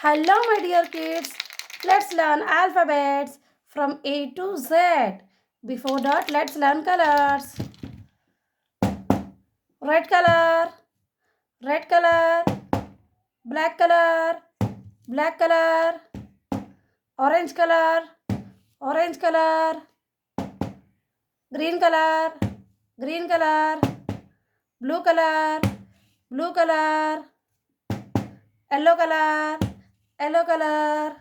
Hello, my dear kids. Let's learn alphabets from A to Z. Before that, let's learn colors. Red color, red color, black color, black color, orange color, orange color, green color, green color, blue color, blue color, yellow color, yellow color.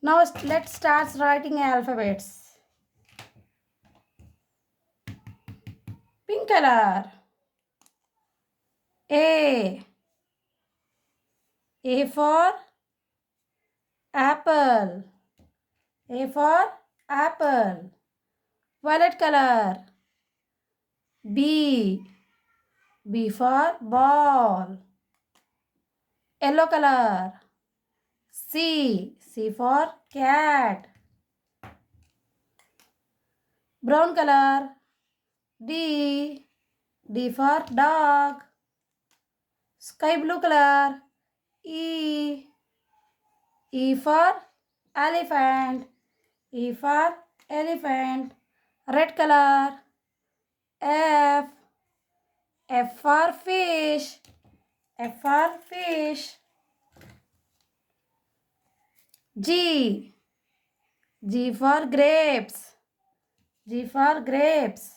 Now let's start writing alphabets. Pink color. A. A for apple. A for apple. Violet color. B. B for ball. Yellow color. C. C for cat. Brown color. D. D for dog. Sky blue color. E. E for elephant. E for elephant. Red color. F. F for fish. F for fish. G. G for grapes. G for grapes.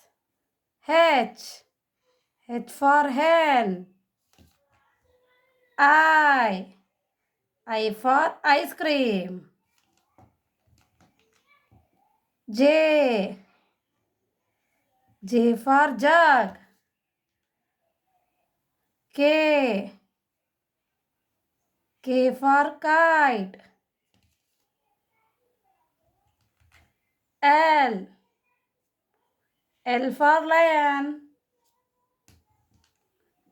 H. H for hen. I. I for ice cream. J. J for jug. K. K for kite. L. L for lion.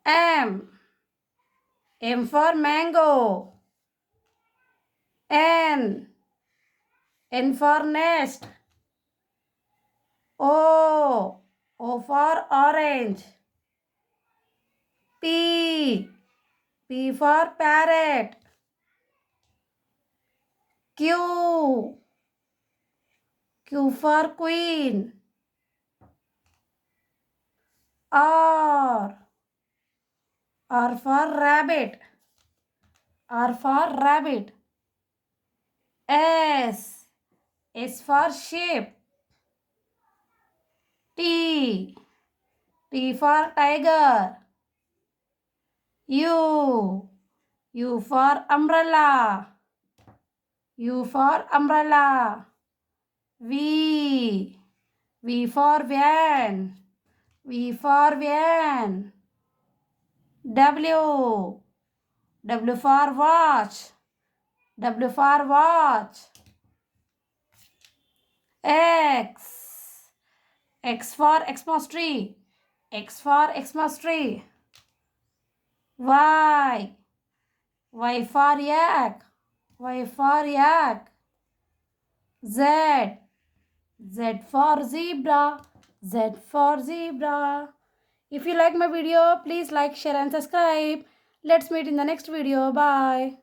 M. M for mango. N. N for nest. O. O for orange. P. P for parrot. Q. Q for queen. R. R for rabbit. R for rabbit. S. S for sheep. T. T for tiger. U. U for umbrella. U for umbrella. V. V for van. V for van. W. W for watch. W for watch. X. X for Xmas tree. X for Xmas tree. Y. Y for yak. Y for yak. Z. Z for zebra. Z for zebra. If you like my video, please like, share and subscribe. Let's meet in the next video. Bye.